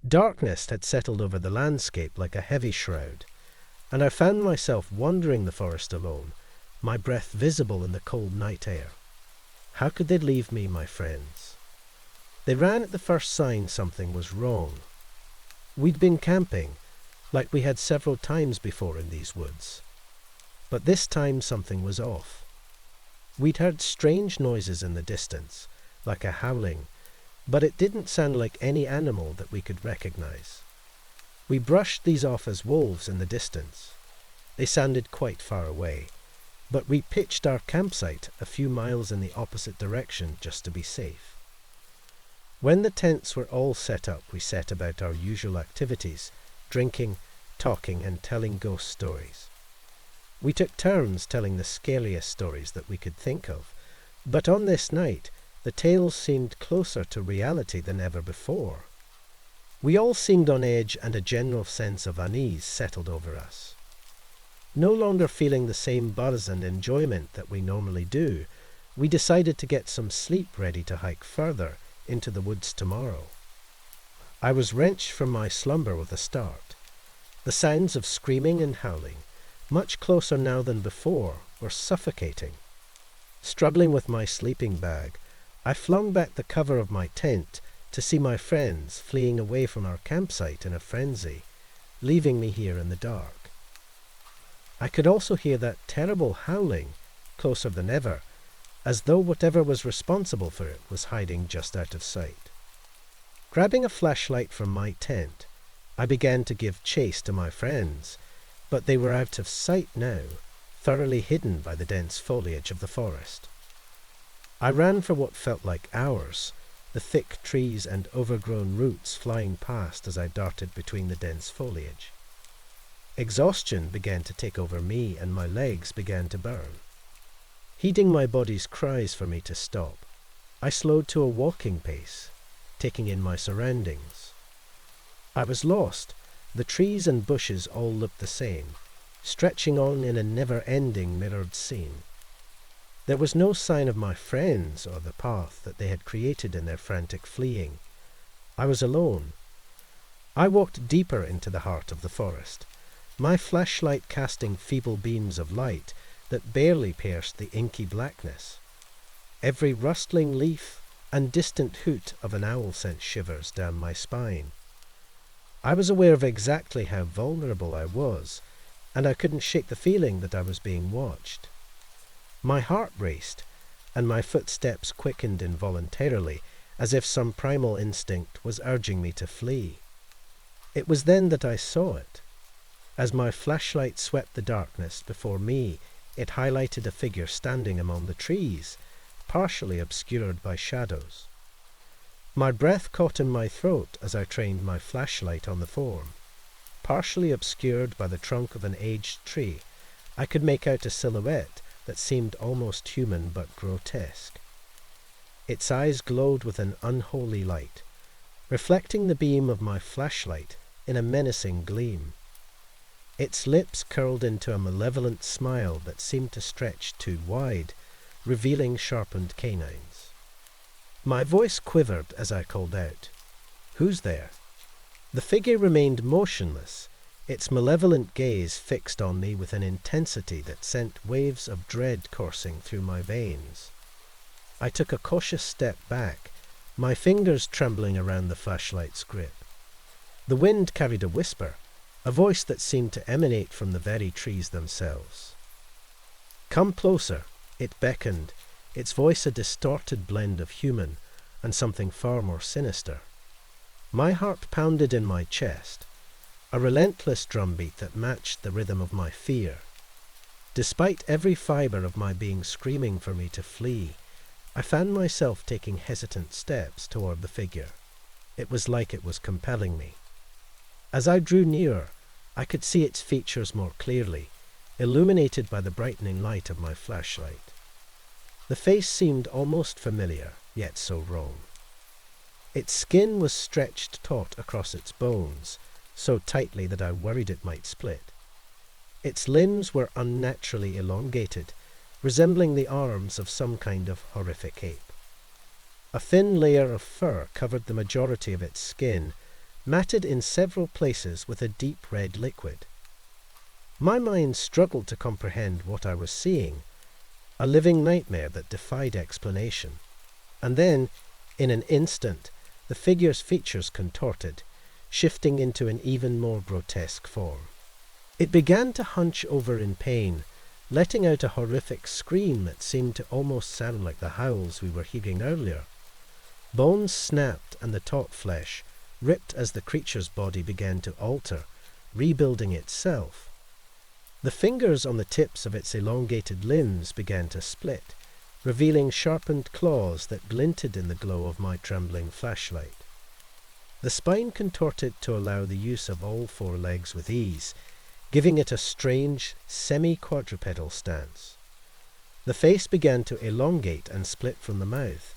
Darkness had settled over the landscape like a heavy shroud, and I found myself wandering the forest alone, my breath visible in the cold night air. How could they leave me, my friends? They ran at the first sign something was wrong. We'd been camping, like we had several times before in these woods. But this time something was off. We'd heard strange noises in the distance, like a howling, but it didn't sound like any animal that we could recognize. We brushed these off as wolves in the distance. They sounded quite far away, but we pitched our campsite a few miles in the opposite direction just to be safe. When the tents were all set up, we set about our usual activities, drinking, talking, and telling ghost stories. We took turns telling the scariest stories that we could think of, but on this night, the tales seemed closer to reality than ever before. We all seemed on edge, and a general sense of unease settled over us. No longer feeling the same buzz and enjoyment that we normally do, we decided to get some sleep ready to hike further into the woods tomorrow. I was wrenched from my slumber with a start. The sounds of screaming and howling, much closer now than before, were suffocating. Struggling with my sleeping bag, I flung back the cover of my tent to see my friends fleeing away from our campsite in a frenzy, leaving me here in the dark. I could also hear that terrible howling, closer than ever, as though whatever was responsible for it was hiding just out of sight. Grabbing a flashlight from my tent, I began to give chase to my friends, but they were out of sight now, thoroughly hidden by the dense foliage of the forest. I ran for what felt like hours, the thick trees and overgrown roots flying past as I darted between the dense foliage. Exhaustion began to take over me, and my legs began to burn. Heeding my body's cries for me to stop, I slowed to a walking pace, taking in my surroundings. I was lost. The trees and bushes all looked the same, stretching on in a never-ending mirrored scene. There was no sign of my friends or the path that they had created in their frantic fleeing. I was alone. I walked deeper into the heart of the forest, my flashlight casting feeble beams of light that barely pierced the inky blackness. Every rustling leaf and distant hoot of an owl sent shivers down my spine. I was aware of exactly how vulnerable I was, and I couldn't shake the feeling that I was being watched. My heart raced, and my footsteps quickened involuntarily, as if some primal instinct was urging me to flee. It was then that I saw it. As my flashlight swept the darkness before me, it highlighted a figure standing among the trees, partially obscured by shadows. My breath caught in my throat as I trained my flashlight on the form. Partially obscured by the trunk of an aged tree, I could make out a silhouette that seemed almost human but grotesque. Its eyes glowed with an unholy light, reflecting the beam of my flashlight in a menacing gleam. Its lips curled into a malevolent smile that seemed to stretch too wide, revealing sharpened canines. My voice quivered as I called out, "Who's there?" The figure remained motionless, its malevolent gaze fixed on me with an intensity that sent waves of dread coursing through my veins. I took a cautious step back, my fingers trembling around the flashlight's grip. The wind carried a whisper, a voice that seemed to emanate from the very trees themselves. "Come closer," it beckoned, its voice a distorted blend of human and something far more sinister. My heart pounded in my chest, a relentless drumbeat that matched the rhythm of my fear. Despite every fibre of my being screaming for me to flee, I found myself taking hesitant steps toward the figure. It was like it was compelling me. As I drew nearer, I could see its features more clearly, illuminated by the brightening light of my flashlight. The face seemed almost familiar, yet so wrong. Its skin was stretched taut across its bones, so tightly that I worried it might split. Its limbs were unnaturally elongated, resembling the arms of some kind of horrific ape. A thin layer of fur covered the majority of its skin, matted in several places with a deep red liquid. My mind struggled to comprehend what I was seeing, a living nightmare that defied explanation. And then, in an instant, the figure's features contorted, shifting into an even more grotesque form. It began to hunch over in pain, letting out a horrific scream that seemed to almost sound like the howls we were hearing earlier. Bones snapped and the taut flesh ripped as the creature's body began to alter, rebuilding itself. The fingers on the tips of its elongated limbs began to split, revealing sharpened claws that glinted in the glow of my trembling flashlight. The spine contorted to allow the use of all four legs with ease, giving it a strange, semi-quadrupedal stance. The face began to elongate and split from the mouth,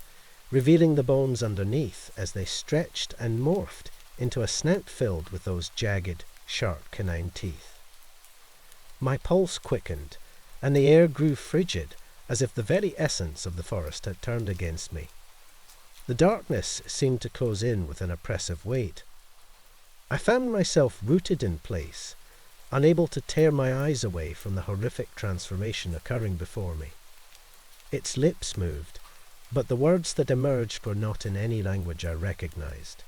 revealing the bones underneath as they stretched and morphed into a snout filled with those jagged, sharp canine teeth. My pulse quickened, and the air grew frigid, as if the very essence of the forest had turned against me. The darkness seemed to close in with an oppressive weight. I found myself rooted in place, unable to tear my eyes away from the horrific transformation occurring before me. Its lips moved, but the words that emerged were not in any language I recognized.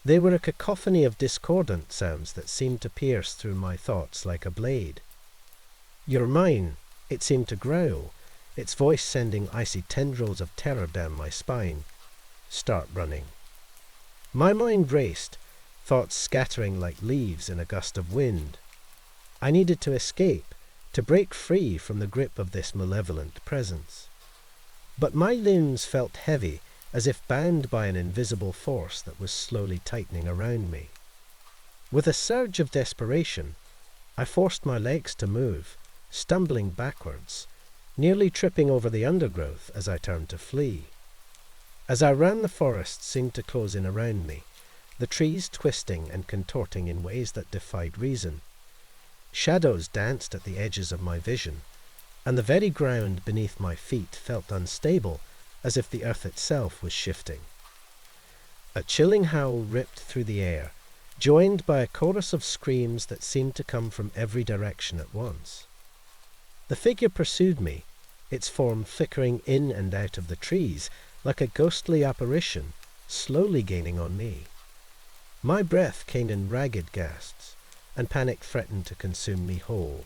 They were a cacophony of discordant sounds that seemed to pierce through my thoughts like a blade. "You're mine," it seemed to growl, its voice sending icy tendrils of terror down my spine. "Start running." My mind raced, thoughts scattering like leaves in a gust of wind. I needed to escape, to break free from the grip of this malevolent presence. But my limbs felt heavy, as if bound by an invisible force that was slowly tightening around me. With a surge of desperation, I forced my legs to move, stumbling backwards, nearly tripping over the undergrowth as I turned to flee. As I ran, the forest seemed to close in around me, the trees twisting and contorting in ways that defied reason. Shadows danced at the edges of my vision, and the very ground beneath my feet felt unstable, as if the earth itself was shifting. A chilling howl ripped through the air, joined by a chorus of screams that seemed to come from every direction at once. The figure pursued me, its form flickering in and out of the trees, like a ghostly apparition, slowly gaining on me. My breath came in ragged gasps, and panic threatened to consume me whole.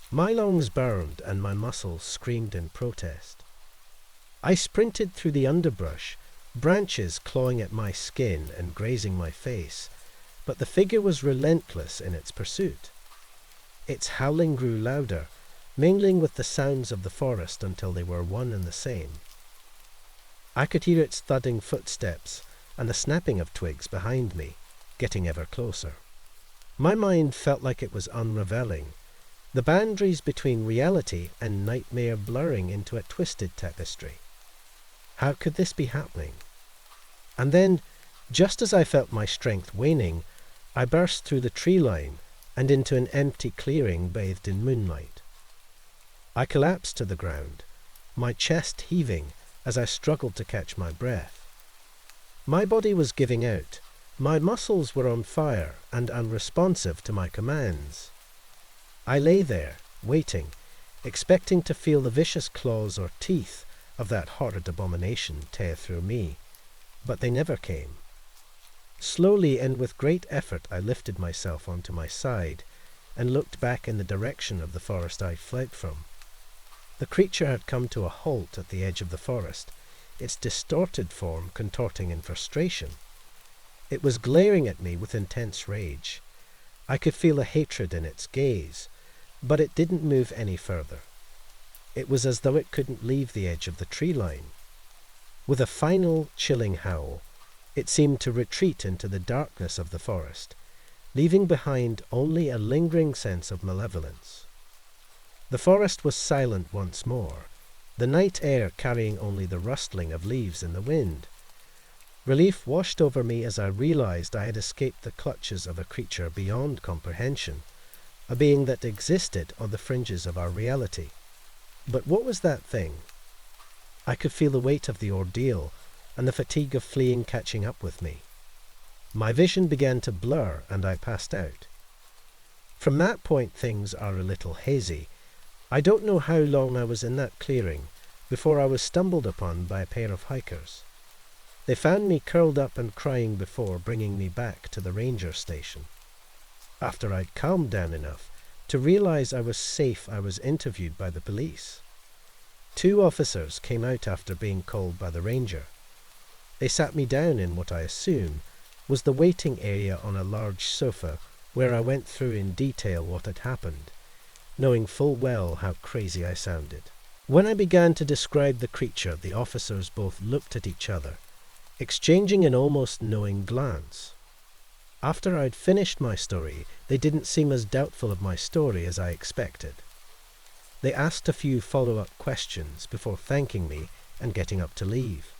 My lungs burned, and my muscles screamed in protest. I sprinted through the underbrush, branches clawing at my skin and grazing my face, but the figure was relentless in its pursuit. Its howling grew louder, mingling with the sounds of the forest until they were one and the same. I could hear its thudding footsteps and the snapping of twigs behind me, getting ever closer. My mind felt like it was unraveling, the boundaries between reality and nightmare blurring into a twisted tapestry. How could this be happening? And then, just as I felt my strength waning, I burst through the tree line and into an empty clearing bathed in moonlight. I collapsed to the ground, my chest heaving as I struggled to catch my breath. My body was giving out. My muscles were on fire and unresponsive to my commands. I lay there, waiting, expecting to feel the vicious claws or teeth of that horrid abomination tear through me, but they never came. Slowly and with great effort I lifted myself onto my side and looked back in the direction of the forest I fled from. The creature had come to a halt at the edge of the forest, its distorted form contorting in frustration. It was glaring at me with intense rage. I could feel a hatred in its gaze, but it didn't move any further. It was as though it couldn't leave the edge of the tree line. With a final, chilling howl, it seemed to retreat into the darkness of the forest, leaving behind only a lingering sense of malevolence. The forest was silent once more, the night air carrying only the rustling of leaves in the wind. Relief washed over me as I realized I had escaped the clutches of a creature beyond comprehension, a being that existed on the fringes of our reality. But what was that thing? I could feel the weight of the ordeal and the fatigue of fleeing catching up with me. My vision began to blur and I passed out. From that point things are a little hazy. I don't know how long I was in that clearing before I was stumbled upon by a pair of hikers. They found me curled up and crying before bringing me back to the ranger station. After I'd calmed down enough to realize I was safe, I was interviewed by the police. 2 officers came out after being called by the ranger. They sat me down in what I assume was the waiting area on a large sofa where I went through in detail what had happened, knowing full well how crazy I sounded. When I began to describe the creature, the officers both looked at each other, exchanging an almost knowing glance. After I'd finished my story, they didn't seem as doubtful of my story as I expected. They asked a few follow-up questions before thanking me and getting up to leave.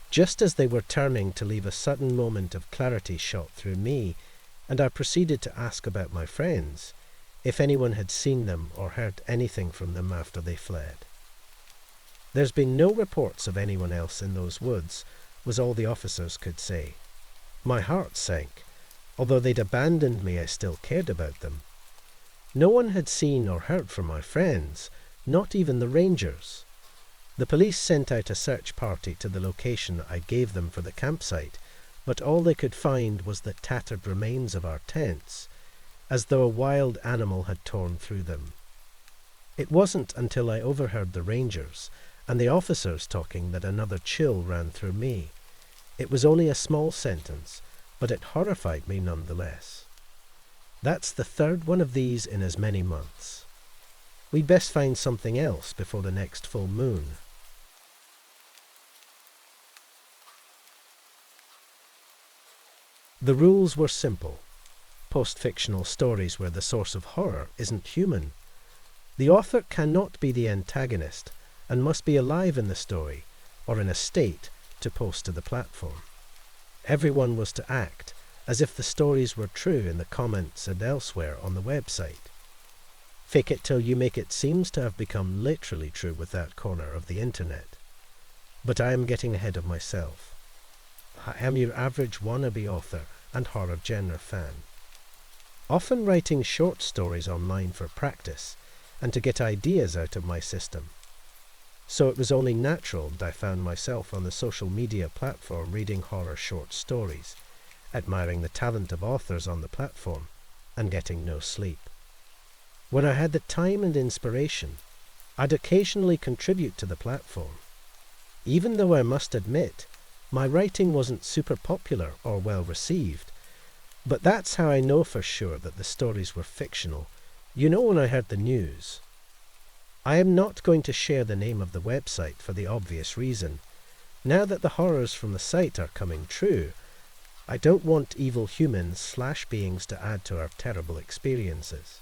Just as they were turning to leave, a sudden moment of clarity shot through me, and I proceeded to ask about my friends, if anyone had seen them or heard anything from them after they fled. There's been no reports of anyone else in those woods, was all the officers could say. My heart sank. Although they'd abandoned me, I still cared about them. No one had seen or heard from my friends, not even the rangers. The police sent out a search party to the location I gave them for the campsite, but all they could find was the tattered remains of our tents, as though a wild animal had torn through them. It wasn't until I overheard the rangers and the officers talking that another chill ran through me. It was only a small sentence, but it horrified me nonetheless. That's the 3rd one of these in as many months. We'd best find something else before the next full moon. The rules were simple. Post-fictional stories where the source of horror isn't human. The author cannot be the antagonist and must be alive in the story or in a state to post to the platform. Everyone was to act as if the stories were true in the comments and elsewhere on the website. Fake it till you make it seems to have become literally true with that corner of the internet. But I am getting ahead of myself. I am your average wannabe author and horror genre fan, often writing short stories online for practice and to get ideas out of my system. So it was only natural that I found myself on the social media platform reading horror short stories, admiring the talent of authors on the platform, and getting no sleep. When I had the time and inspiration, I'd occasionally contribute to the platform. Even though I must admit, my writing wasn't super popular or well received, but that's how I know for sure that the stories were fictional. You know, when I heard the news. I am not going to share the name of the website for the obvious reason. Now that the horrors from the site are coming true, I don't want evil humans/beings to add to our terrible experiences.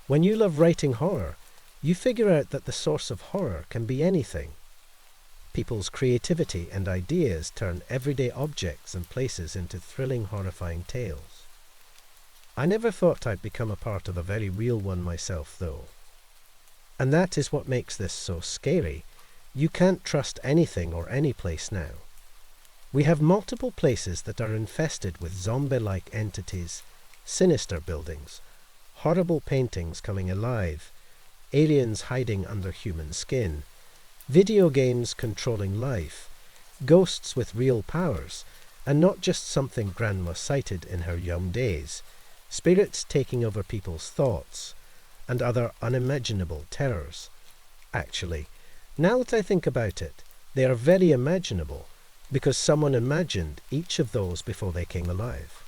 When you love writing horror, you figure out that the source of horror can be anything. People's creativity and ideas turn everyday objects and places into thrilling, horrifying tales. I never thought I'd become a part of a very real one myself, though. And that is what makes this so scary. You can't trust anything or any place now. We have multiple places that are infested with zombie-like entities, sinister buildings, horrible paintings coming alive, aliens hiding under human skin, video games controlling life, ghosts with real powers, and not just something Grandma cited in her young days, spirits taking over people's thoughts, and other unimaginable terrors. Actually, now that I think about it, they are very imaginable, because someone imagined each of those before they came alive.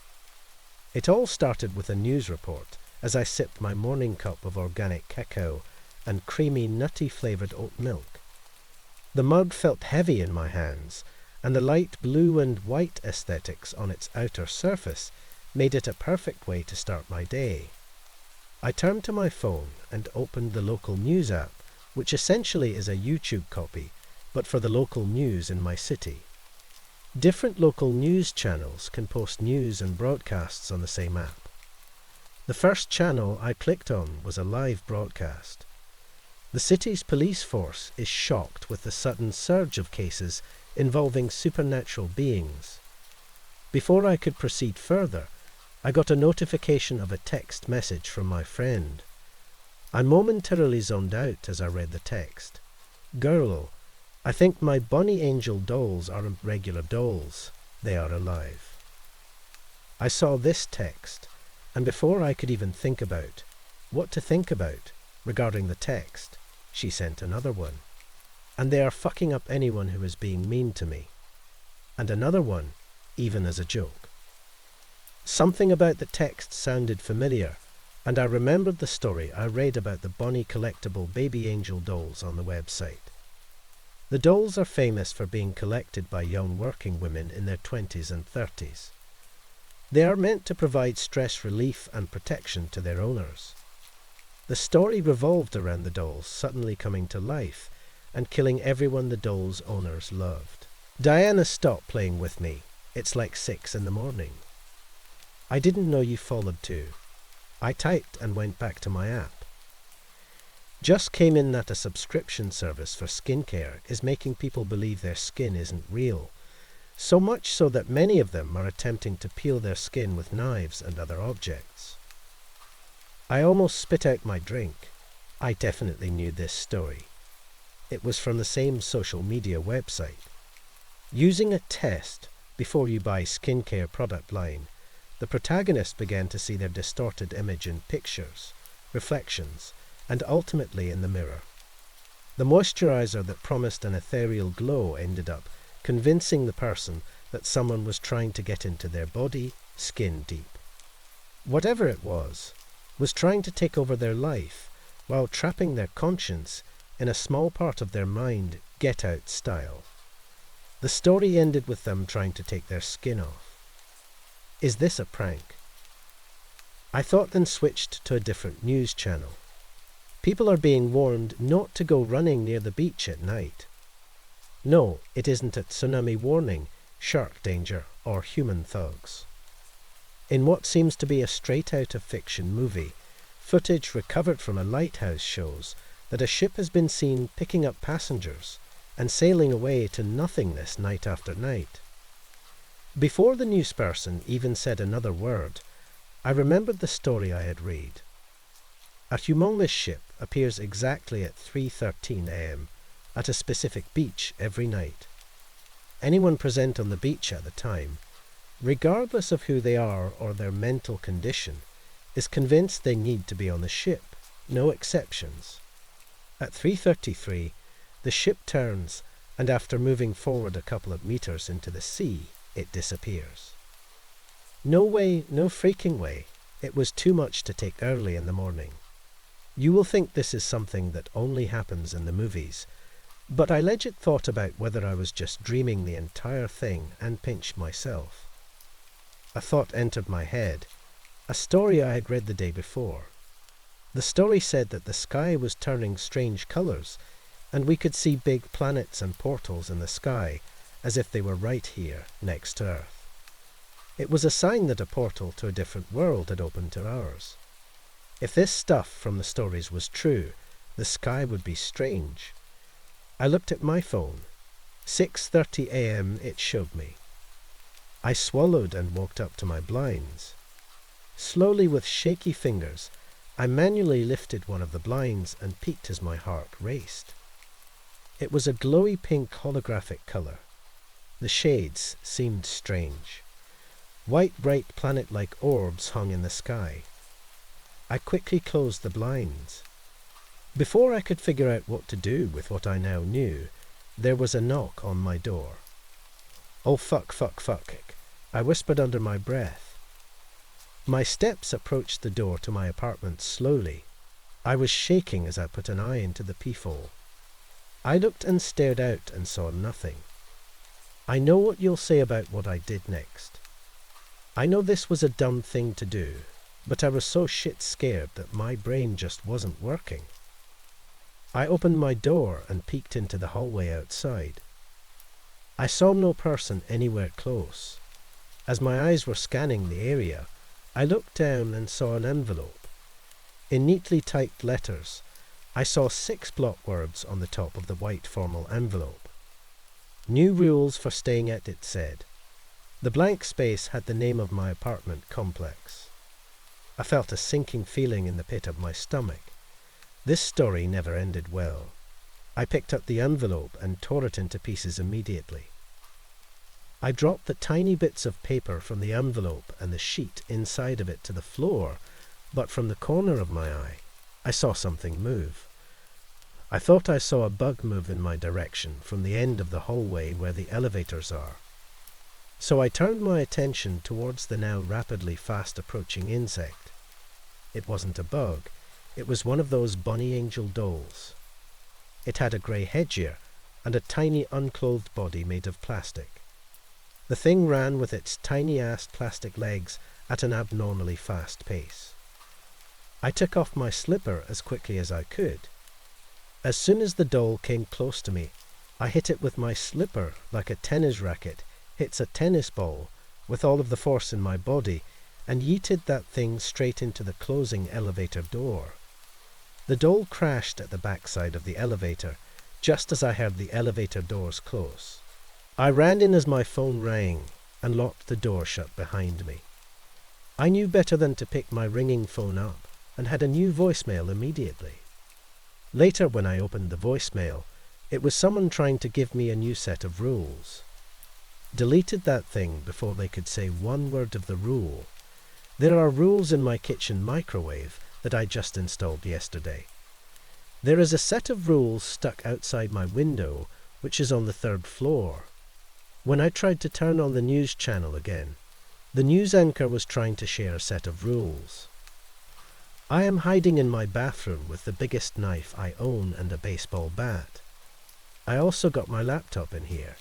It all started with a news report as I sipped my morning cup of organic cacao and creamy, nutty-flavoured oat milk. The mug felt heavy in my hands, and the light blue and white aesthetics on its outer surface made it a perfect way to start my day. I turned to my phone and opened the local news app, which essentially is a YouTube copy, but for the local news in my city. Different local news channels can post news and broadcasts on the same app. The first channel I clicked on was a live broadcast. The city's police force is shocked with the sudden surge of cases involving supernatural beings. Before I could proceed further, I got a notification of a text message from my friend. I momentarily zoned out as I read the text. "Girl, I think my bunny angel dolls aren't regular dolls. They are alive." I saw this text, and before I could even think about what to think about regarding the text, she sent another one. "And they are fucking up anyone who is being mean to me." And another one, even as a joke. Something about the text sounded familiar, and I remembered the story I read about the bunny collectible baby angel dolls on the website. The dolls are famous for being collected by young working women in their 20s and 30s. They are meant to provide stress relief and protection to their owners. The story revolved around the dolls suddenly coming to life and killing everyone the dolls' owners loved. "Diana, stop playing with me. It's like 6 in the morning. I didn't know you followed too." I typed and went back to my app. Just came in that a subscription service for skincare is making people believe their skin isn't real, so much so that many of them are attempting to peel their skin with knives and other objects. I almost spit out my drink. I definitely knew this story. It was from the same social media website. Using a test before you buy skincare product line, the protagonist began to see their distorted image in pictures, reflections, and ultimately in the mirror. The moisturizer that promised an ethereal glow ended up convincing the person that someone was trying to get into their body, skin deep. Whatever it was trying to take over their life while trapping their conscience in a small part of their mind, Get Out style. The story ended with them trying to take their skin off. Is this a prank? I thought, then switched to a different news channel. People are being warned not to go running near the beach at night. No, it isn't a tsunami warning, shark danger, or human thugs. In what seems to be a straight-out-of-fiction movie, footage recovered from a lighthouse shows that a ship has been seen picking up passengers and sailing away to nothingness night after night. Before the newsperson even said another word, I remembered the story I had read. A humongous ship appears exactly at 3:13 a.m. at a specific beach every night. Anyone present on the beach at the time, regardless of who they are or their mental condition, is convinced they need to be on the ship, no exceptions. At 3:33, the ship turns, and after moving forward a couple of meters into the sea, it disappears. No way, no freaking way. It was too much to take early in the morning. You will think this is something that only happens in the movies, but I legit thought about whether I was just dreaming the entire thing and pinched myself. A thought entered my head, a story I had read the day before. The story said that the sky was turning strange colours, and we could see big planets and portals in the sky, as if they were right here, next to Earth. It was a sign that a portal to a different world had opened to ours. If this stuff from the stories was true, the sky would be strange. I looked at my phone. 6:30 a.m. it showed me. I swallowed and walked up to my blinds. Slowly, with shaky fingers, I manually lifted one of the blinds and peeked as my heart raced. It was a glowy pink holographic colour. The shades seemed strange. White, bright planet-like orbs hung in the sky. I quickly closed the blinds. Before I could figure out what to do with what I now knew, there was a knock on my door. "Oh, fuck, fuck, fuck," I whispered under my breath. My steps approached the door to my apartment slowly. I was shaking as I put an eye into the peephole. I looked and stared out and saw nothing. I know what you'll say about what I did next. I know this was a dumb thing to do, but I was so shit scared that my brain just wasn't working. I opened my door and peeked into the hallway outside. I saw no person anywhere close. As my eyes were scanning the area, I looked down and saw an envelope. In neatly typed letters, I saw 6 block words on the top of the white formal envelope. "New rules for staying at," it said. The blank space had the name of my apartment complex. I felt a sinking feeling in the pit of my stomach. This story never ended well. I picked up the envelope and tore it into pieces immediately. I dropped the tiny bits of paper from the envelope and the sheet inside of it to the floor, but from the corner of my eye, I saw something move. I thought I saw a bug move in my direction from the end of the hallway where the elevators are. So I turned my attention towards the now rapidly fast-approaching insect. It wasn't a bug. It was one of those bunny angel dolls. It had a grey headgear and a tiny unclothed body made of plastic. The thing ran with its tiny-ass plastic legs at an abnormally fast pace. I took off my slipper as quickly as I could. As soon as the doll came close to me, I hit it with my slipper like a tennis racket hits a tennis ball with all of the force in my body and yeeted that thing straight into the closing elevator door. The doll crashed at the backside of the elevator just as I heard the elevator doors close. I ran in as my phone rang and locked the door shut behind me. I knew better than to pick my ringing phone up and had a new voicemail immediately. Later, when I opened the voicemail, it was someone trying to give me a new set of rules. Deleted that thing before they could say one word of the rule. There are rules in my kitchen microwave that I just installed yesterday. There is a set of rules stuck outside my window, which is on the 3rd floor. When I tried to turn on the news channel again, the news anchor was trying to share a set of rules. I am hiding in my bathroom with the biggest knife I own and a baseball bat. I also got my laptop in here.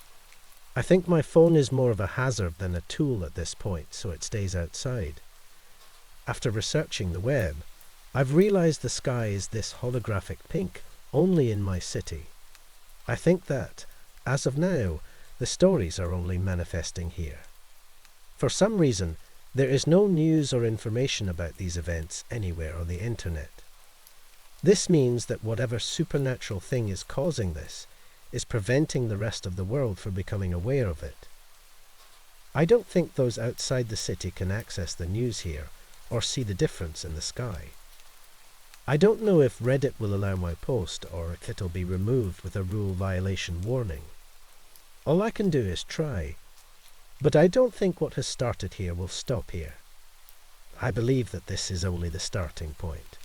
I think my phone is more of a hazard than a tool at this point, so it stays outside. After researching the web, I've realized the sky is this holographic pink only in my city. I think that, as of now, the stories are only manifesting here. For some reason, there is no news or information about these events anywhere on the internet. This means that whatever supernatural thing is causing this is preventing the rest of the world from becoming aware of it. I don't think those outside the city can access the news here or see the difference in the sky. I don't know if Reddit will allow my post or if it'll be removed with a rule violation warning. All I can do is try, but I don't think what has started here will stop here. I believe that this is only the starting point.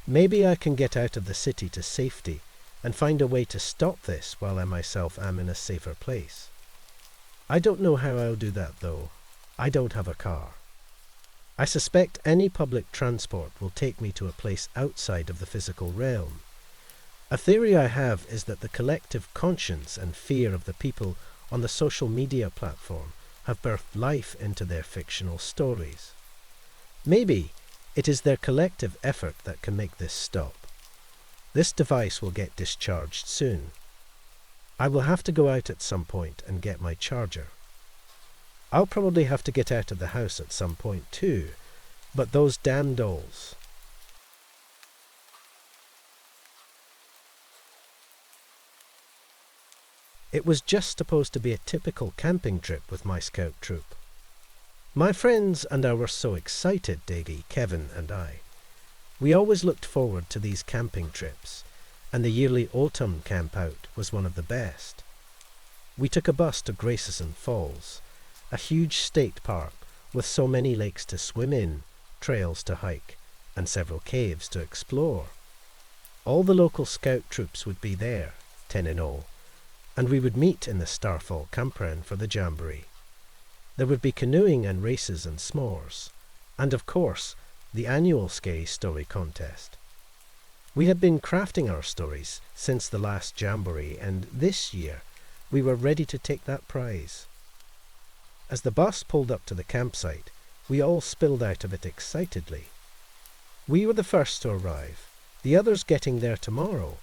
Maybe I can get out of the city to safety and find a way to stop this while I myself am in a safer place. I don't know how I'll do that though. I don't have a car. I suspect any public transport will take me to a place outside of the physical realm. A theory I have is that the collective conscience and fear of the people on the social media platform have birthed life into their fictional stories. Maybe it is their collective effort that can make this stop. This device will get discharged soon. I will have to go out at some point and get my charger. I'll probably have to get out of the house at some point too, but those damn dolls. It was just supposed to be a typical camping trip with my scout troop. My friends and I were so excited, Davey, Kevin and I. We always looked forward to these camping trips, and the yearly autumn camp out was one of the best. We took a bus to Gracieson Falls, a huge state park with so many lakes to swim in, trails to hike, and several caves to explore. All the local scout troops would be there, 10 in all, and we would meet in the Starfall campground for the jamboree. There would be canoeing and races and s'mores, and of course, the annual Scary Story Contest. We had been crafting our stories since the last jamboree, and this year we were ready to take that prize. As the bus pulled up to the campsite, we all spilled out of it excitedly. We were the first to arrive, the others getting there tomorrow,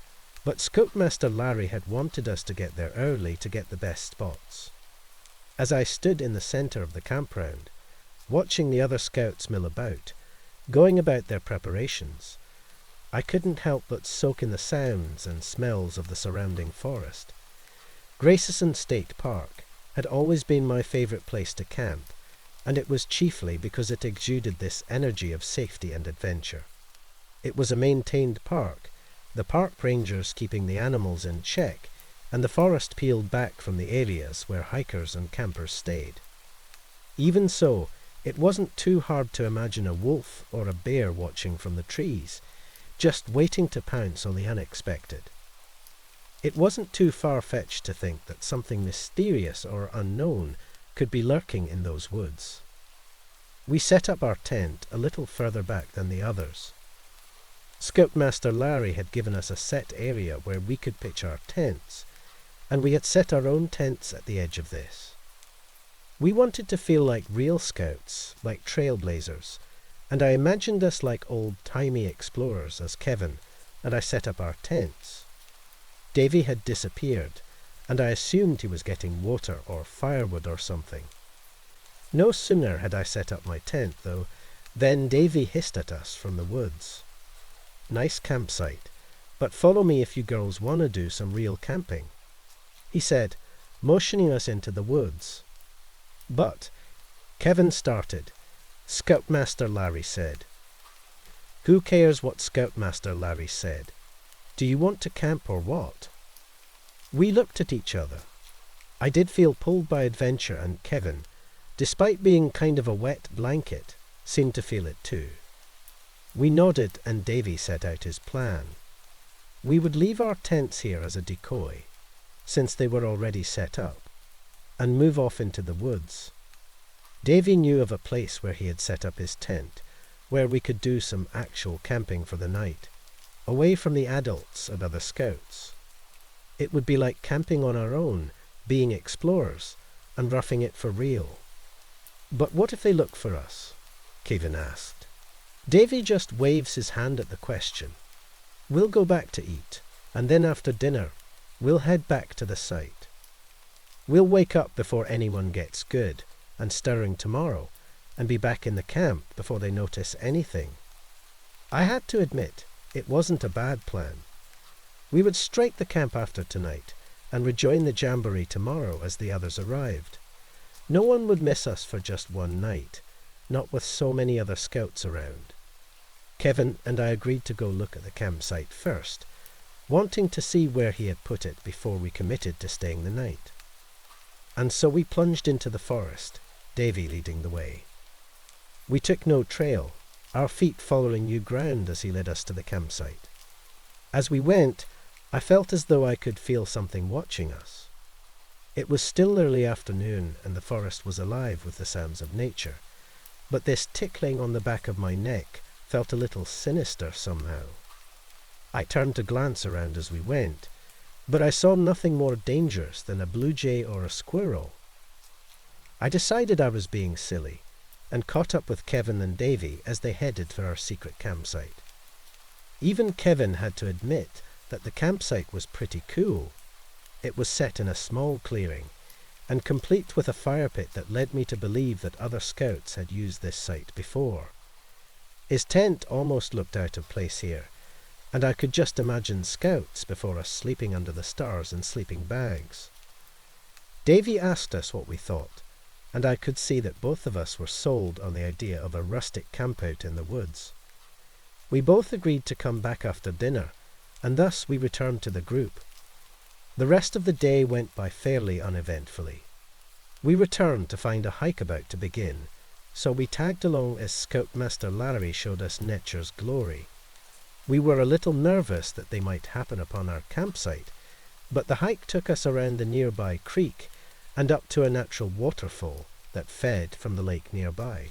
but Scoutmaster Larry had wanted us to get there early to get the best spots. As I stood in the centre of the campground, watching the other scouts mill about, going about their preparations, I couldn't help but soak in the sounds and smells of the surrounding forest. Gracieson State Park had always been my favorite place to camp, and it was chiefly because it exuded this energy of safety and adventure. It was a maintained park, the park rangers keeping the animals in check, and the forest peeled back from the areas where hikers and campers stayed. Even so, it wasn't too hard to imagine a wolf or a bear watching from the trees, just waiting to pounce on the unexpected. It wasn't too far-fetched to think that something mysterious or unknown could be lurking in those woods. We set up our tent a little further back than the others. Scoutmaster Larry had given us a set area where we could pitch our tents, and we had set our own tents at the edge of this. We wanted to feel like real scouts, like trailblazers, and I imagined us like old-timey explorers as Kevin and I set up our tents. Davy had disappeared, and I assumed he was getting water or firewood or something. No sooner had I set up my tent, though, than Davy hissed at us from the woods. "Nice campsite, but follow me if you girls want to do some real camping," he said, motioning us into the woods. But Kevin started. "Scoutmaster Larry said." "Who cares what Scoutmaster Larry said? Do you want to camp or what?" We looked at each other. I did feel pulled by adventure, and Kevin, despite being kind of a wet blanket, seemed to feel it too. We nodded, and Davy set out his plan. We would leave our tents here as a decoy, since they were already set up, and move off into the woods. Davy knew of a place where he had set up his tent, where we could do some actual camping for the night, away from the adults and other scouts. It would be like camping on our own, being explorers, and roughing it for real. "But what if they look for us?" Kevin asked. Davy just waves his hand at the question. "We'll go back to eat, and then after dinner, we'll head back to the site. We'll wake up before anyone gets good and stirring tomorrow, and be back in the camp before they notice anything." I had to admit, it wasn't a bad plan. We would strike the camp after tonight, and rejoin the jamboree tomorrow as the others arrived. No one would miss us for just one night, not with so many other scouts around. Kevin and I agreed to go look at the campsite first, wanting to see where he had put it before we committed to staying the night. And so we plunged into the forest, Davy leading the way. We took no trail, our feet following new ground as he led us to the campsite. As we went, I felt as though I could feel something watching us. It was still early afternoon, and the forest was alive with the sounds of nature, but this tickling on the back of my neck felt a little sinister somehow. I turned to glance around as we went, but I saw nothing more dangerous than a blue jay or a squirrel. I decided I was being silly, and caught up with Kevin and Davy as they headed for our secret campsite. Even Kevin had to admit that the campsite was pretty cool. It was set in a small clearing, and complete with a fire pit that led me to believe that other scouts had used this site before. His tent almost looked out of place here, and I could just imagine scouts before us sleeping under the stars in sleeping bags. Davy asked us what we thought, and I could see that both of us were sold on the idea of a rustic campout in the woods. We both agreed to come back after dinner, and thus we returned to the group. The rest of the day went by fairly uneventfully. We returned to find a hike about to begin, so we tagged along as Scoutmaster Larry showed us nature's glory. We were a little nervous that they might happen upon our campsite, but the hike took us around the nearby creek and up to a natural waterfall that fed from the lake nearby.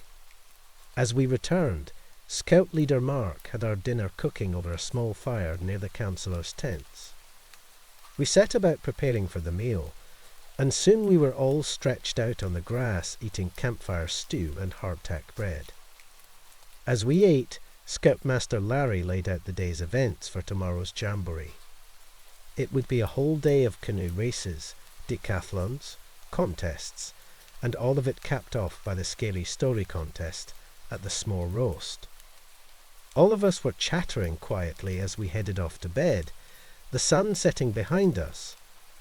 As we returned, Scout Leader Mark had our dinner cooking over a small fire near the councillors' tents. We set about preparing for the meal, and soon we were all stretched out on the grass eating campfire stew and hardtack bread. As we ate, Scoutmaster Larry laid out the day's events for tomorrow's jamboree. It would be a whole day of canoe races, decathlons, contests, and all of it capped off by the scary story contest at the s'more roast. All of us were chattering quietly as we headed off to bed, the sun setting behind us,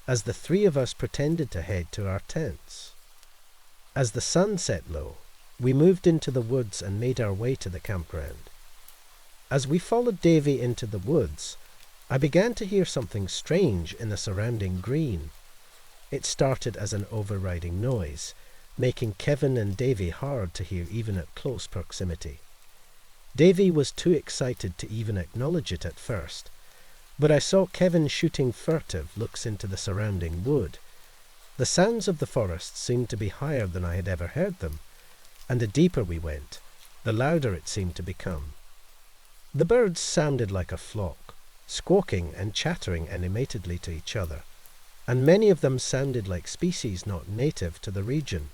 as the three of us pretended to head to our tents. As the sun set low, we moved into the woods and made our way to the campground. As we followed Davy into the woods, I began to hear something strange in the surrounding green. It started as an overriding noise, making Kevin and Davy hard to hear even at close proximity. Davy was too excited to even acknowledge it at first, but I saw Kevin shooting furtive looks into the surrounding wood. The sounds of the forest seemed to be higher than I had ever heard them, and the deeper we went, the louder it seemed to become. The birds sounded like a flock, squawking and chattering animatedly to each other, and many of them sounded like species not native to the region.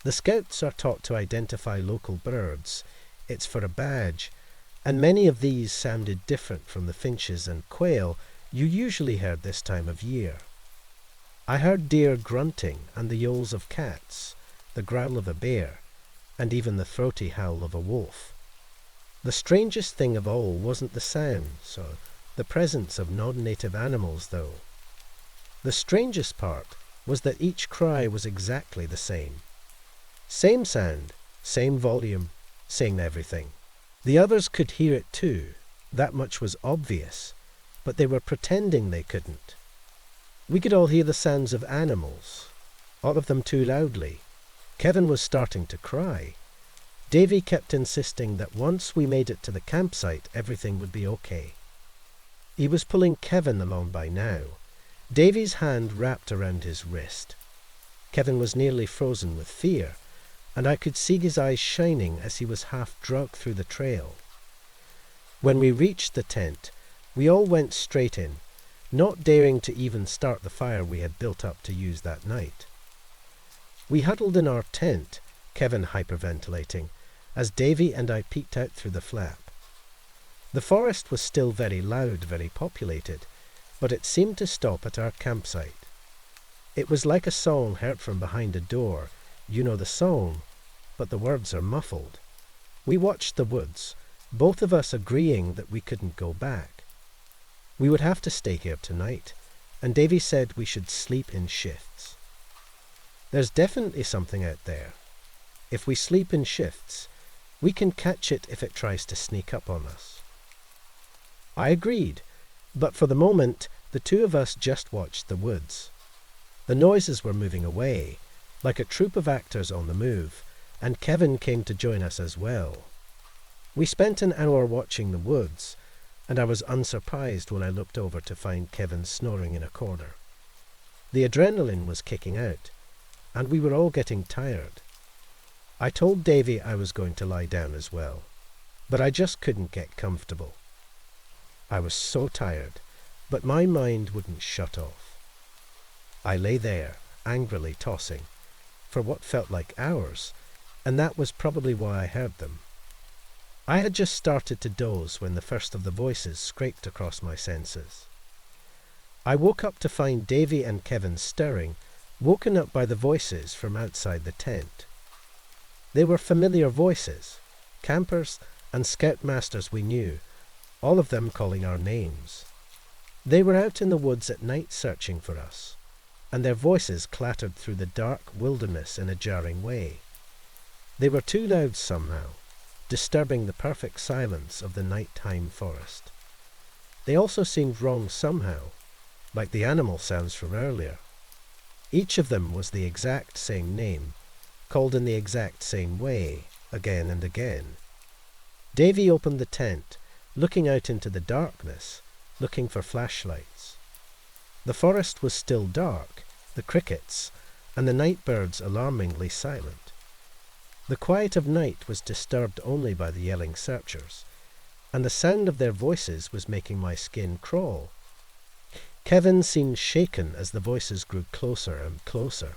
The scouts are taught to identify local birds. It's for a badge, and many of these sounded different from the finches and quail you usually heard this time of year. I heard deer grunting and the yowls of cats, the growl of a bear, and even the throaty howl of a wolf. The strangest thing of all wasn't the sounds or the presence of non-native animals, though. The strangest part was that each cry was exactly the same. Same sound, same volume, same everything. The others could hear it too, that much was obvious, but they were pretending they couldn't. We could all hear the sounds of animals, all of them too loudly. Kevin was starting to cry. Davy kept insisting that once we made it to the campsite, everything would be okay. He was pulling Kevin along by now, Davy's hand wrapped around his wrist. Kevin was nearly frozen with fear, and I could see his eyes shining as he was half dragged through the trail. When we reached the tent, we all went straight in, not daring to even start the fire we had built up to use that night. We huddled in our tent, Kevin hyperventilating, as Davy and I peeked out through the flap. The forest was still very loud, very populated, but it seemed to stop at our campsite. It was like a song heard from behind a door. You know the song, but the words are muffled. We watched the woods, both of us agreeing that we couldn't go back. We would have to stay here tonight, and Davy said we should sleep in shifts. There's definitely something out there. If we sleep in shifts, we can catch it if it tries to sneak up on us. I agreed, but for the moment, the two of us just watched the woods. The noises were moving away, like a troupe of actors on the move, and Kevin came to join us as well. We spent an hour watching the woods, and I was unsurprised when I looked over to find Kevin snoring in a corner. The adrenaline was kicking out, and we were all getting tired. I told Davy I was going to lie down as well, but I just couldn't get comfortable. I was so tired, but my mind wouldn't shut off. I lay there, angrily tossing, for what felt like hours, and that was probably why I heard them. I had just started to doze when the first of the voices scraped across my senses. I woke up to find Davy and Kevin stirring, woken up by the voices from outside the tent. They were familiar voices, campers and scoutmasters we knew, all of them calling our names. They were out in the woods at night searching for us, and their voices clattered through the dark wilderness in a jarring way. They were too loud somehow, disturbing the perfect silence of the nighttime forest. They also seemed wrong somehow, like the animal sounds from earlier. Each of them was the exact same name, called in the exact same way, again and again. Davy opened the tent, looking out into the darkness, looking for flashlights. The forest was still dark, the crickets, and the night birds alarmingly silent. The quiet of night was disturbed only by the yelling searchers, and the sound of their voices was making my skin crawl. Kevin seemed shaken as the voices grew closer and closer.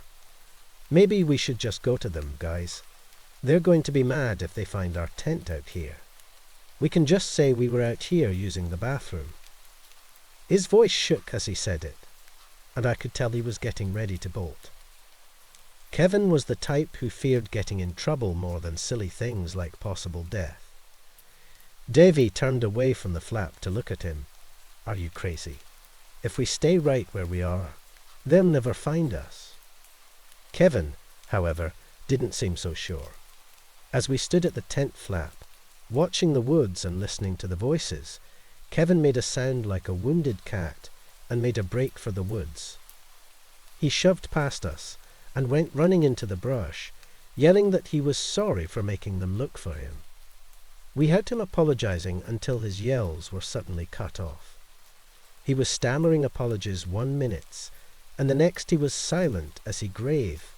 Maybe we should just go to them, guys. They're going to be mad if they find our tent out here. We can just say we were out here using the bathroom. His voice shook as he said it, and I could tell he was getting ready to bolt. Kevin was the type who feared getting in trouble more than silly things like possible death. Davy turned away from the flap to look at him. Are you crazy? If we stay right where we are, They'll never find us. Kevin, however, didn't seem so sure. As we stood at the tent flap, watching the woods and listening to the voices, Kevin made a sound like a wounded cat and made a break for the woods. He shoved past us and went running into the brush, yelling that he was sorry for making them look for him. We heard him apologizing until his yells were suddenly cut off. He was stammering apologies 1 minute, and the next he was silent as he grave.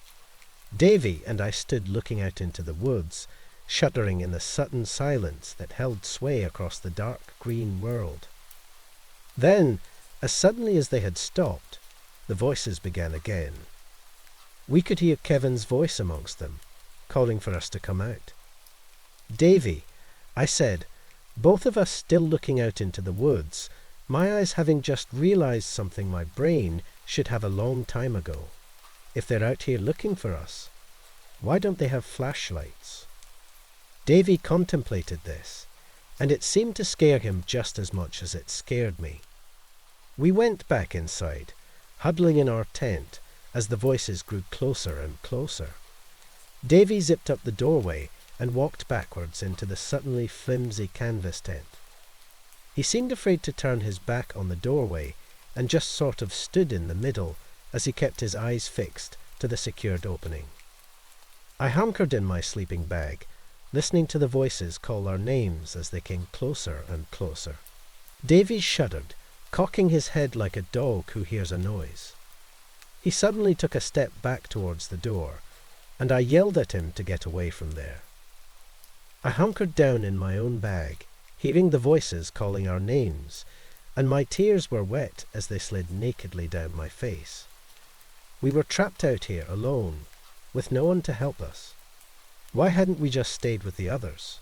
Davy and I stood looking out into the woods, shuddering in the sudden silence that held sway across the dark green world. Then, as suddenly as they had stopped, the voices began again. We could hear Kevin's voice amongst them, calling for us to come out. "Davy," I said, both of us still looking out into the woods, my eyes having just realized something my brain should have a long time ago. If they're out here looking for us, why don't they have flashlights? Davy contemplated this, and it seemed to scare him just as much as it scared me. We went back inside, huddling in our tent as the voices grew closer and closer. Davy zipped up the doorway and walked backwards into the suddenly flimsy canvas tent. He seemed afraid to turn his back on the doorway and just sort of stood in the middle as he kept his eyes fixed to the secured opening. I hunkered in my sleeping bag, listening to the voices call our names as they came closer and closer. Davy shuddered, cocking his head like a dog who hears a noise. He suddenly took a step back towards the door, and I yelled at him to get away from there. I hunkered down in my own bag, hearing the voices calling our names, and my tears were wet as they slid nakedly down my face. We were trapped out here alone, with no one to help us. Why hadn't we just stayed with the others?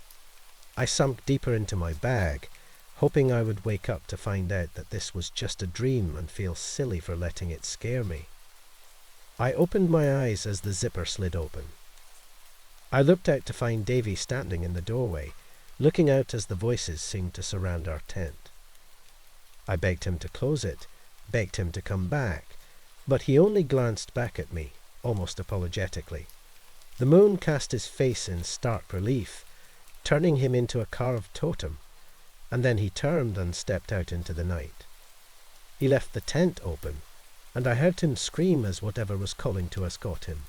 I sunk deeper into my bag, hoping I would wake up to find out that this was just a dream and feel silly for letting it scare me. I opened my eyes as the zipper slid open. I looked out to find Davy standing in the doorway, looking out as the voices seemed to surround our tent. I begged him to close it, begged him to come back, but he only glanced back at me, almost apologetically. The moon cast his face in stark relief, turning him into a carved totem, and then he turned and stepped out into the night. He left the tent open, and I heard him scream as whatever was calling to us got him.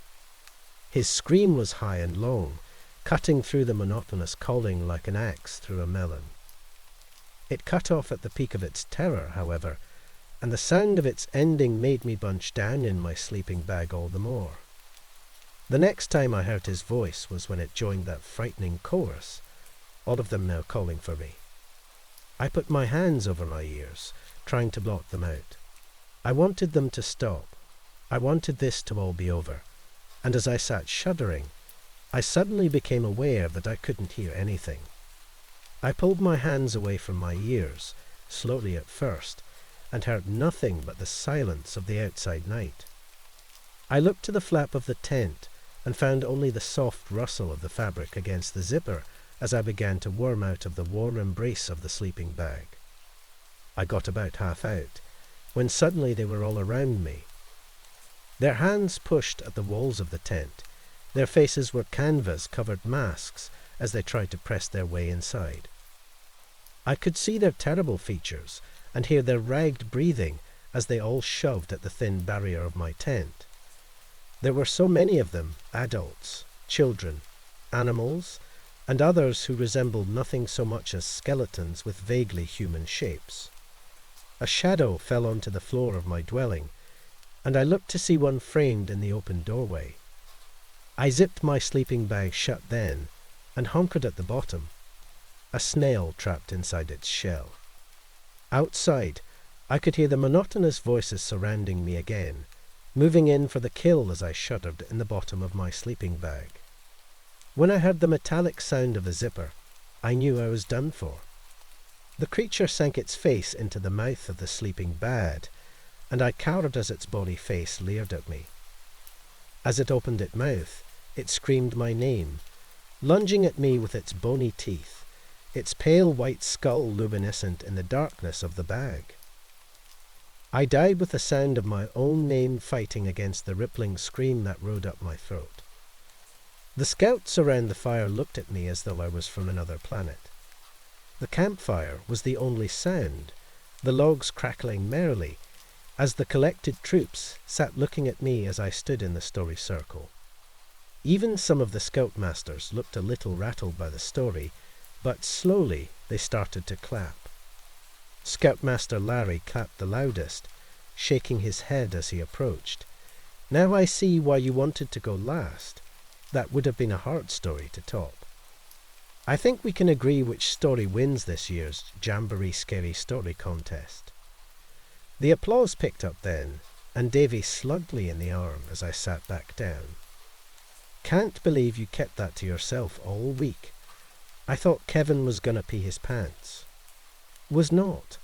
His scream was high and long, cutting through the monotonous calling like an axe through a melon. It cut off at the peak of its terror, however, and the sound of its ending made me bunch down in my sleeping bag all the more. The next time I heard his voice was when it joined that frightening chorus, all of them now calling for me. I put my hands over my ears, trying to block them out. I wanted them to stop. I wanted this to all be over, and as I sat shuddering, I suddenly became aware that I couldn't hear anything. I pulled my hands away from my ears, slowly at first, and heard nothing but the silence of the outside night. I looked to the flap of the tent and found only the soft rustle of the fabric against the zipper as I began to worm out of the warm embrace of the sleeping bag. I got about half out, when suddenly they were all around me. Their hands pushed at the walls of the tent. Their faces were canvas-covered masks as they tried to press their way inside. I could see their terrible features and hear their ragged breathing as they all shoved at the thin barrier of my tent. There were so many of them, adults, children, animals, and others who resembled nothing so much as skeletons with vaguely human shapes. A shadow fell onto the floor of my dwelling, and I looked to see one framed in the open doorway. I zipped my sleeping bag shut then, and hunkered at the bottom, a snail trapped inside its shell. Outside, I could hear the monotonous voices surrounding me again, moving in for the kill as I shuddered in the bottom of my sleeping bag. When I heard the metallic sound of the zipper, I knew I was done for. The creature sank its face into the mouth of the sleeping bag, and I cowered as its bony face leered at me. As it opened its mouth, it screamed my name, lunging at me with its bony teeth, its pale white skull luminescent in the darkness of the bag. I died with the sound of my own name fighting against the rippling scream that rode up my throat. The scouts around the fire looked at me as though I was from another planet. The campfire was the only sound, the logs crackling merrily, as the collected troops sat looking at me as I stood in the story circle. Even some of the scoutmasters looked a little rattled by the story, but slowly they started to clap. Scoutmaster Larry clapped the loudest, shaking his head as he approached. "Now I see why you wanted to go last. That would have been a hard story to top. I think we can agree which story wins this year's Jamboree Scary Story Contest." The applause picked up then, and Davy slugged me in the arm as I sat back down. "Can't believe you kept that to yourself all week. I thought Kevin was gonna pee his pants." "Was not,"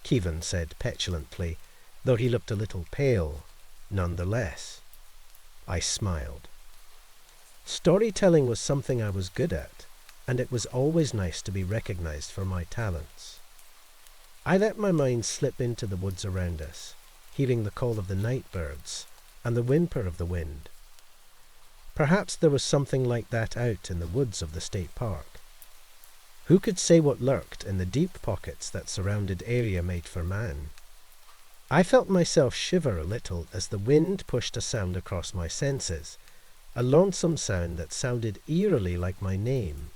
Kevin said petulantly, though he looked a little pale, nonetheless. I smiled. Storytelling was something I was good at, and it was always nice to be recognized for my talents. I let my mind slip into the woods around us, hearing the call of the night birds and the whimper of the wind. Perhaps there was something like that out in the woods of the state park. Who could say what lurked in the deep pockets that surrounded area made for man? I felt myself shiver a little as the wind pushed a sound across my senses, a lonesome sound that sounded eerily like my name.